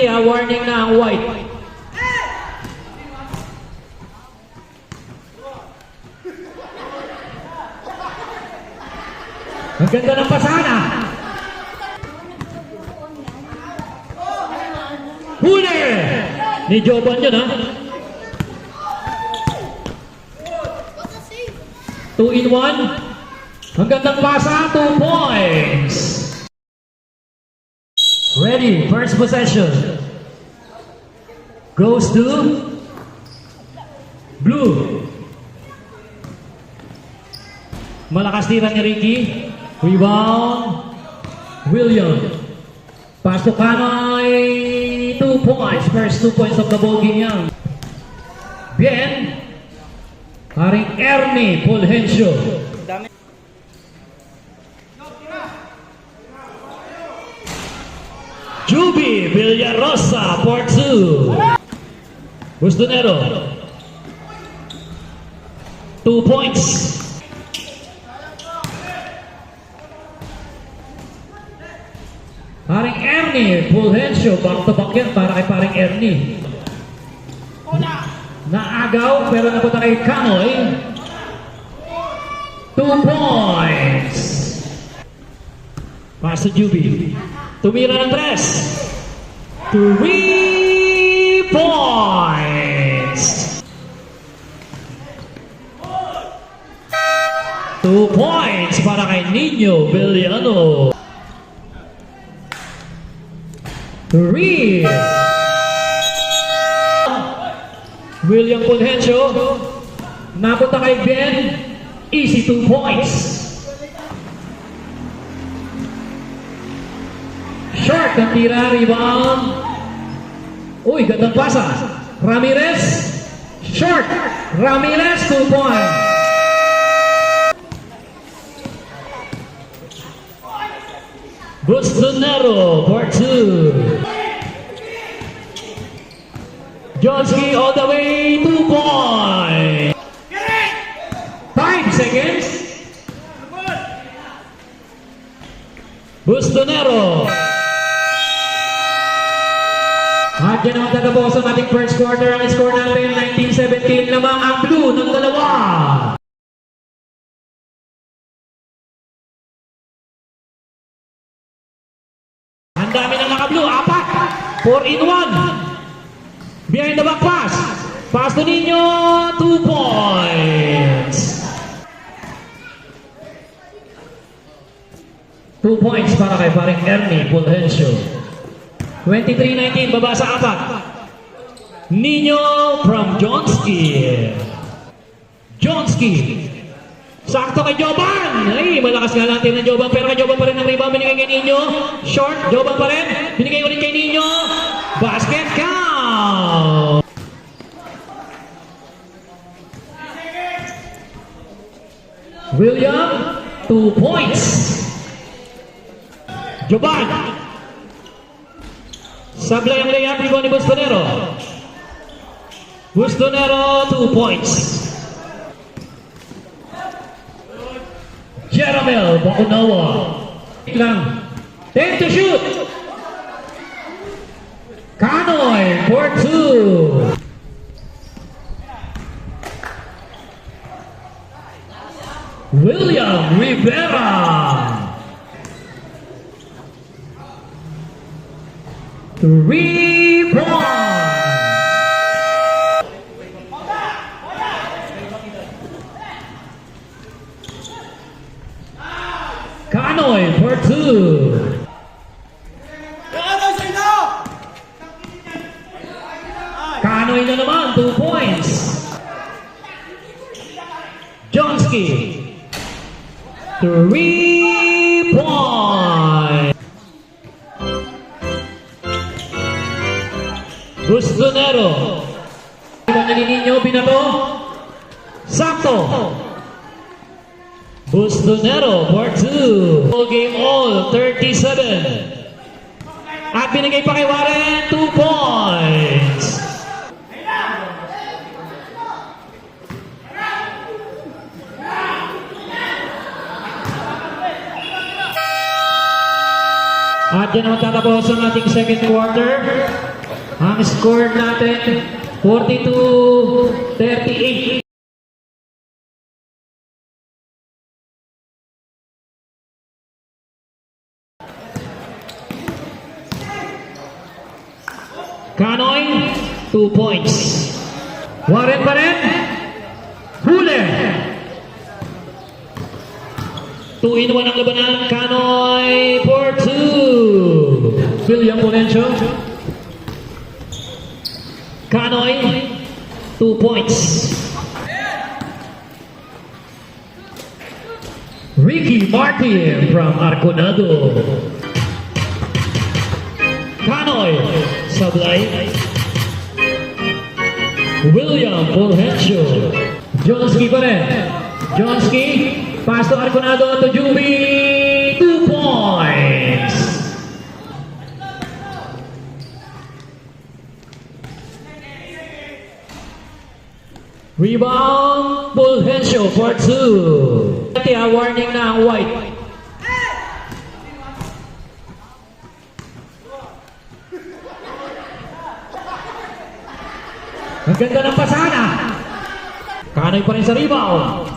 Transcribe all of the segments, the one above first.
penalty ha. Warning na ang white. Ang ganda ng pasana. Huli! Ni Joban yun ha. 2 in 1. Ang gandang pasa, 2 points. Ready, first possession. Goes to blue. Malakas tira ni Ricky. Rebound, William. Pass to Kanoy. 2 points. First 2 points of the ball game yan. Bien. Haring Ernie Fulgencio. Juby Villarosa for 2. Bustonero. 2 points. Paring Ernie Fulgencio, back to back yan para kay paring Ernie. Naagaw pero napunta kay Kanoy. 2 points. Pass to Juby. Tumira ng 3. 3 points. 2 points para kay Nino Villano. 3. William Fulgencio. Napunta kay Ben. Easy 2 points. Short ang tira, rebound. Uy, gandang pasa. Ramirez. Short. Ramirez, 2 points. Bustonero for 2. Johnski all the way, 2 points. 5 seconds. Bustonero. At yan naman tatapos ang ating first quarter. Ang score natin, 19-17 lamang ang blue ng 2. Ang dami ng naka-blue, 4. 4 in 1. Behind the back pass. Pass to Nino, 2 points. 2 points para kay paring Ernie Fulgencio. 23-19, baba sa 4. Nino from Johnski. Johnski. Sakto kay Joban. Ay, malakas nga lang ng Joban. Pero kay Joban pa rin ang rebound. Binigay kay Nino. Short. Joban pa rin. Binigay ulit kay Nino. Basket count. William, 2 points. Joban. Sablay ang layup. Rebound ni Bustonero. Bustonero, 2 points. Jeramel Bakunawa. Lang. 10 to shoot. Kanoy for 2. William Rivera. 3 points. Kanoy for 2. Kanoy na naman, 2 points. Johnski. 3 points. Bustonero. Ibang nininyo, binato. Sakto. Bustonero for 2. Full game all, 37. At binigay pa kay Warren, 2 points. At yan naman tatapos ang ating second quarter. Ang score natin, 42-38. Kanoy, 2 points. Warren pa rin. Huli. 2-in-1 ang labanan. Kanoy for 2. William Polencio. Kanoy, 2 points. Ricky Martin from Arconado. Kanoy, sablay. William Fulgencio. Jonski pa rin. Jonski, pass to Arconado to Juby. 2 points. Rebound, Fulgencio for 2. Warning na ang white. Ang ganda ng pasada. Kanoy pa rin sa rebound.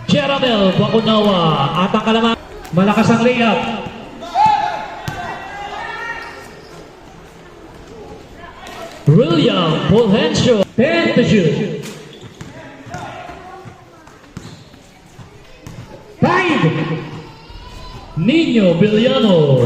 Jeramel Bakunawa at ang kalamang malakas ang layup. William Fulgencio, 10 to shoot. 5. Nino Villano.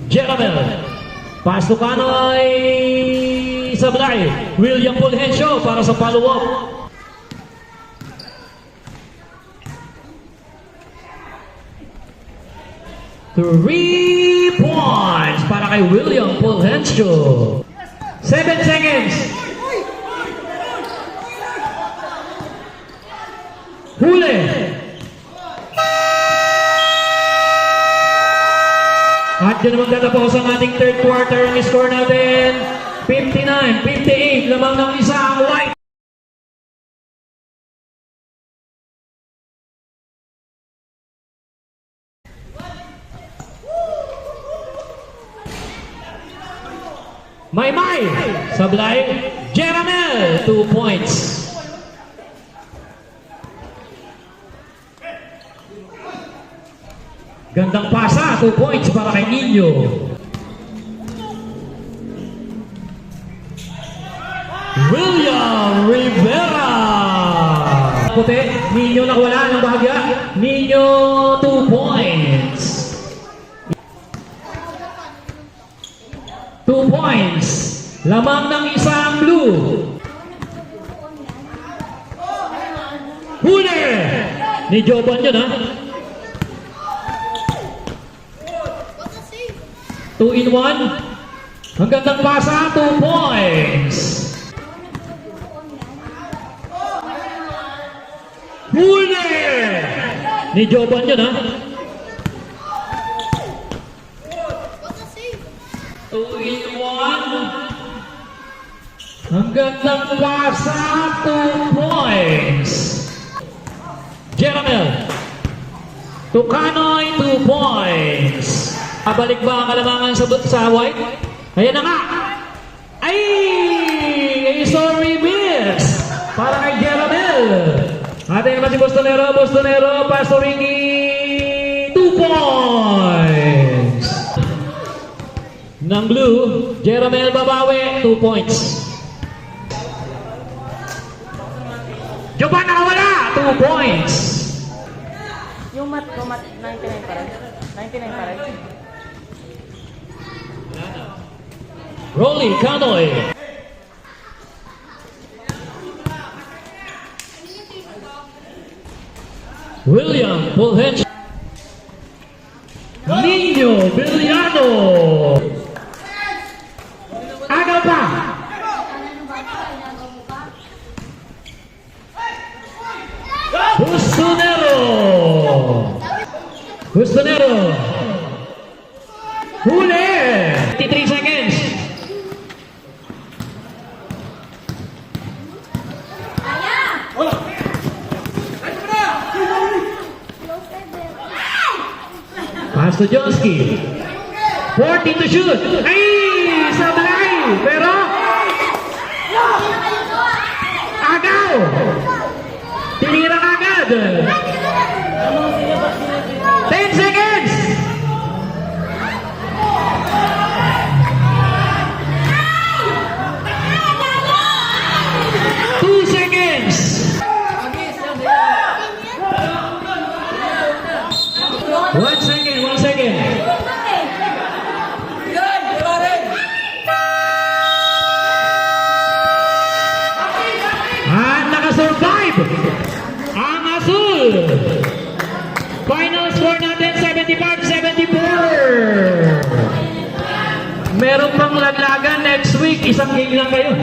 Jeramel. Pass to Kanoy Sablay. William Fulgencio para sa follow-up. Three points para kay William Fulgencio. 7 seconds. Huli. At yun naman tatapos ang ating third quarter. Ang score natin, 59-58. Lamang ng isa ang white. Maymay, sablay. Jeramel, 2 points. Gandang pasa, 2 points para kay Nino. William Rivera. Puti, Nino nakawala ng bahagya. Nino, 2 points. 2 points. Lamang ng isang blue. Huli! Ni Joban yun, ha? 2-in-1. Ang gandang pasa, 2 points. Huli! Ni Joban yun, ha? 2-in-1. Ang gandang pasa, 2 points. Jeramel. To Kanoy, 2 points. Balik ba ang kalamangan sa white? Ayan na nga. Ay! Sorry, miss! Para kay Jeramel. Ating naman si Bostonero. Bostonero, pass to Ricky. 2 points. Ng blue, Jeramel babawi. 2 points. Joban nakawala. 2 points. Yung mat 99 pa rin. 99 pa rin. Rolly Kanoy. William Fulgencio. Nino Villano. Ano pa? Bustonero. Bustonero. Huli. 53 seconds. Pass to Jonski. 40 to shoot. Ay! sablay. Pero, agaw. Tinira agad. 10 seconds. Two seconds. 1 second, 1 second. At nakasurvive ang Azul. Final score natin 75-74. Meron pang laglagan next week. Isang game lang kayo.